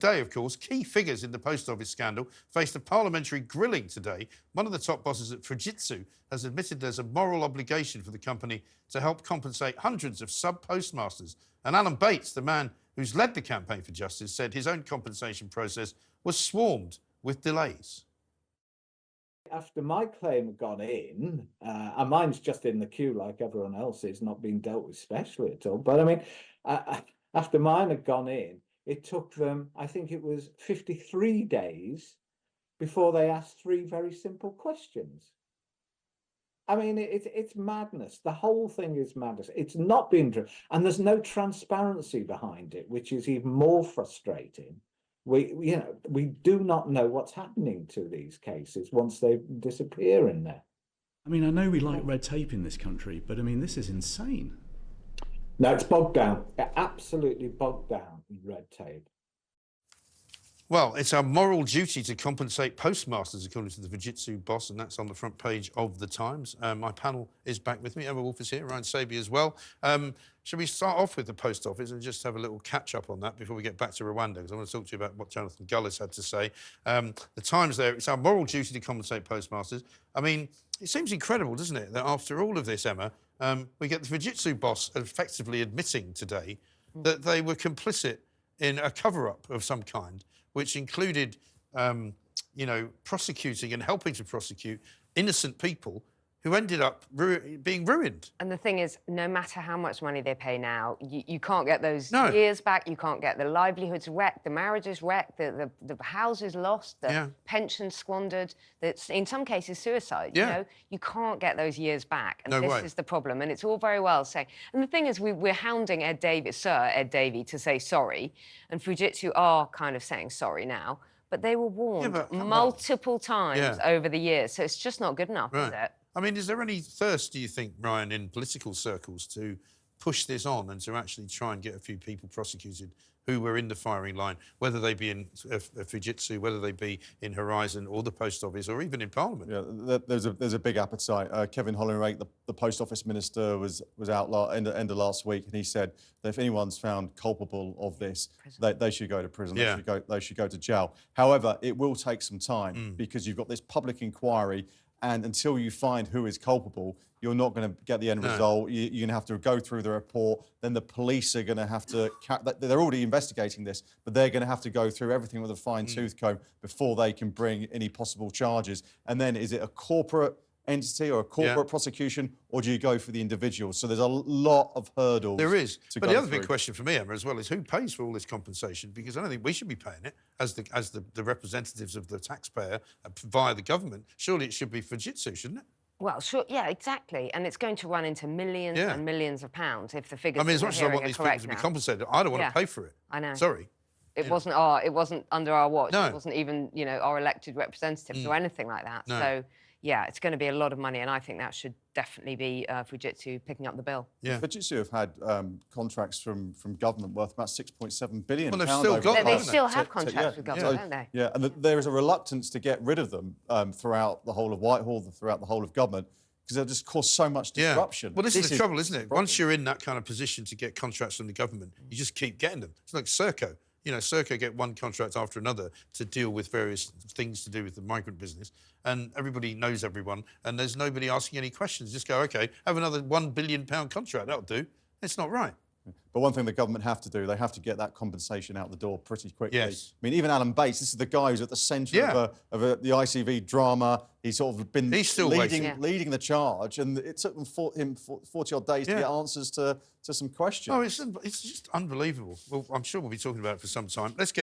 Today, of course, key figures in the post office scandal faced a parliamentary grilling today. One of the top bosses at Fujitsu has admitted there's a moral obligation for the company to help compensate hundreds of sub-postmasters. And Alan Bates, the man who's led the campaign for justice, said his own compensation process was swarmed with delays. After my claim had gone in, and mine's just in the queue like everyone else's, not being dealt with specially at all. But I mean, after mine had gone in, it took them, I think it was 53 days before they asked 3 very simple questions. I mean, it's madness. The whole thing is madness. It's not been driven, and there's no transparency behind it, which is even more frustrating. We do not know what's happening to these cases once they disappear in there. I mean, I know we like red tape in this country, but I mean, this is insane. No, it's bogged down. Absolutely bogged down in red tape. Well, it's our moral duty to compensate postmasters, according to the Fujitsu boss, and that's on the front page of the Times. My panel is back with me. Emma Wolf is here, Ryan Sabey as well. Shall we start off with the post office and just have a little catch-up on that before we get back to Rwanda? Because I want to talk to you about what Jonathan Gullis had to say. The Times there, it's our moral duty to compensate postmasters. I mean, it seems incredible, doesn't it, that after all of this, Emma, we get the Fujitsu boss effectively admitting today that they were complicit in a cover-up of some kind, which included, you know, prosecuting and helping to prosecute innocent people who ended up being ruined. And the thing is, no matter how much money they pay now, you can't get those years back, you can't get the livelihoods wrecked, the marriages wrecked, the houses lost, the pensions squandered, in some cases suicide, you know? You can't get those years back, and this is the problem, and it's all very well saying... And the thing is, we're hounding Sir Ed Davey, to say sorry, and Fujitsu are kind of saying sorry now, but they were warned multiple times over the years, so it's just not good enough, is it? I mean, is there any thirst, do you think, Ryan, in political circles to push this on and to actually try and get a few people prosecuted who were in the firing line, whether they be in Fujitsu, whether they be in Horizon or the Post Office or even in Parliament? Yeah, there's a big appetite. Kevin Hollinrake, the Post Office Minister, was out end of last week, and he said that if anyone's found culpable of this, they should go to prison. They should go to jail. However, it will take some time because you've got this public inquiry. And until you find who is culpable, you're not going to get the end result. You're going to have to go through the report. Then the police are going to have to... They're already investigating this, but they're going to have to go through everything with a fine-tooth comb before they can bring any possible charges. And then is it a corporate entity or a corporate prosecution, or do you go for the individual? So there's a lot of hurdles. There is. But the other big question for me, Emma, as well, is who pays for all this compensation? Because I don't think we should be paying it as the representatives of the taxpayer via the government. Surely it should be Fujitsu, shouldn't it? Well, sure, yeah, exactly. And it's going to run into millions and millions of pounds if the figures I mean, as much as I want these people to be compensated, I don't want to pay for it. I know. Sorry. It wasn't under our watch. It wasn't even, you know, our elected representatives or anything like that. So, yeah, it's going to be a lot of money, and I think that should definitely be Fujitsu picking up the bill. Yeah. Fujitsu have had contracts from government worth about £6.7 billion. Well, they've still got They still have contracts with government, don't they? Yeah, and there is a reluctance to get rid of them throughout the whole of Whitehall, throughout the whole of government, because they'll just cause so much disruption. Well, this is the trouble, isn't it? Once you're in that kind of position to get contracts from the government, you just keep getting them. It's like Serco. You know, Serco get one contract after another to deal with various things to do with the migrant business, and everybody knows everyone, and there's nobody asking any questions. Just go, OK, have another £1 billion contract, that'll do. It's not right. But one thing the government have to do, they have to get that compensation out the door pretty quickly. Yes. I mean, even Alan Bates, this is the guy who's at the centre of the ICV drama. He's sort of been leading the charge, and it took him 40-odd days to get answers to some questions. Oh, it's just unbelievable. Well, I'm sure we'll be talking about it for some time. Let's get